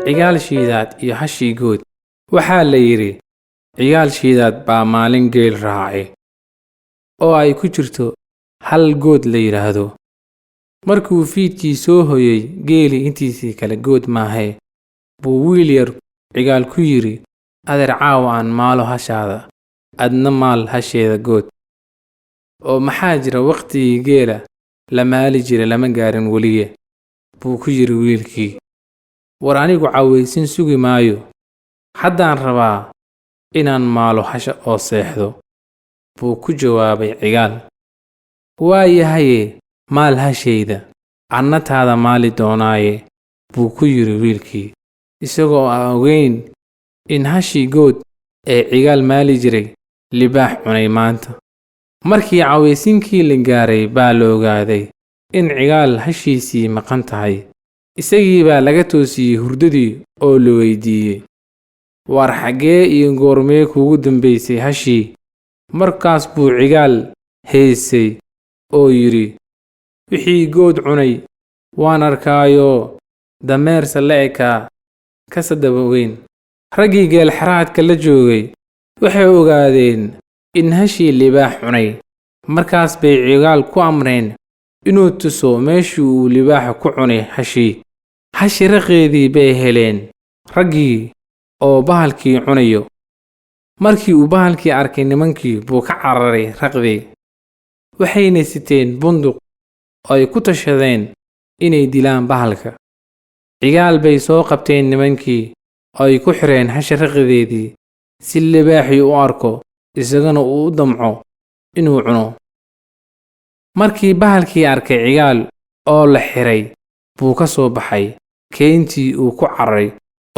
cigaal shiidaad iyo hashii good. Waxaa la yidhi, cigaal shiidaad baa maalin geel raacay, oo ay ku jirto hal good la yidhaahdo. Markuu fiidkii soo hoyay geeli intiisii kale good maahe, buu wiil yar cigaal ku yidhi, adeer caawa aan maalo hashaada, adna maal hasheeda good. oo maxaa jira waqtigii geela la maali jira lama gaarin weliye, buu ku yidhi wiilkii. war anigu cawaysin sugi maayo, haddaan rabaa inaan maalo hasha oo seexdo, buu ku jawaabay cigaal. waa yahaye maal hashayda, anna taada maali doonaaye, buu ku yidhi wiilkii, isagoo aan ogeyn in hashii good ee cigaal maali jiray libaax cunay maanta. markii cawaysinkii la gaaray baa la ogaaday in cigaal hashiisii maqan tahay. isagii baa laga toosiyey hurdadii oo la weydiiyey, war xaggee iyo goormee kuugu dambaysay hashii? markaas buu cigaal heesay oo yidhi, wixii good cunay waan arkaayo, dameersa la ekaa ka sadaba weyn. raggii geelxaraadka la joogay waxay ogaadeen in hashii libaax cunay. markaas bay cigaal ku amreen inuu tuso meeshii uu libaaxa ku cunay hashii. hashi raqeedii bay heleen raggii oo bahalkii cunayo. markii uu bahalkii arkay nimankii buu ka cararay raqdii. waxayna siteen bunduq oo ay ku tashadeen inay dilaan bahalka. cigaal bay soo qabteen nimankii oo ay ku xireen hashi raqeedii si libaaxii u arko, isagana uu u damco inuu cuno. markii bahalkii arkay cigaal oo la xiray, buu ka soo baxay keentii uu ku cararay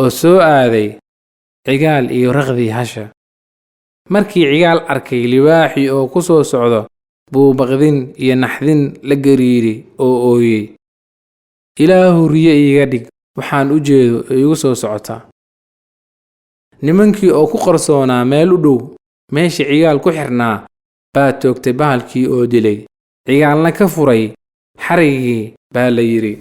oo soo aaday cigaal iyo raqdii hasha. markii cigaal arkay libaaxii oo ku soo socdo, buu baqdin iyo naxdin la gariiray oo ooyey. ilaahu riyo iiga dhig, waxaan u jeedo iigu soo socota. nimankii oo ku qarsoonaa meel u dhow meeshii cigaal ku xirnaa baa toogtay bahalkii oo dilay. cigaalna ka furay xariggii baa la yidhi,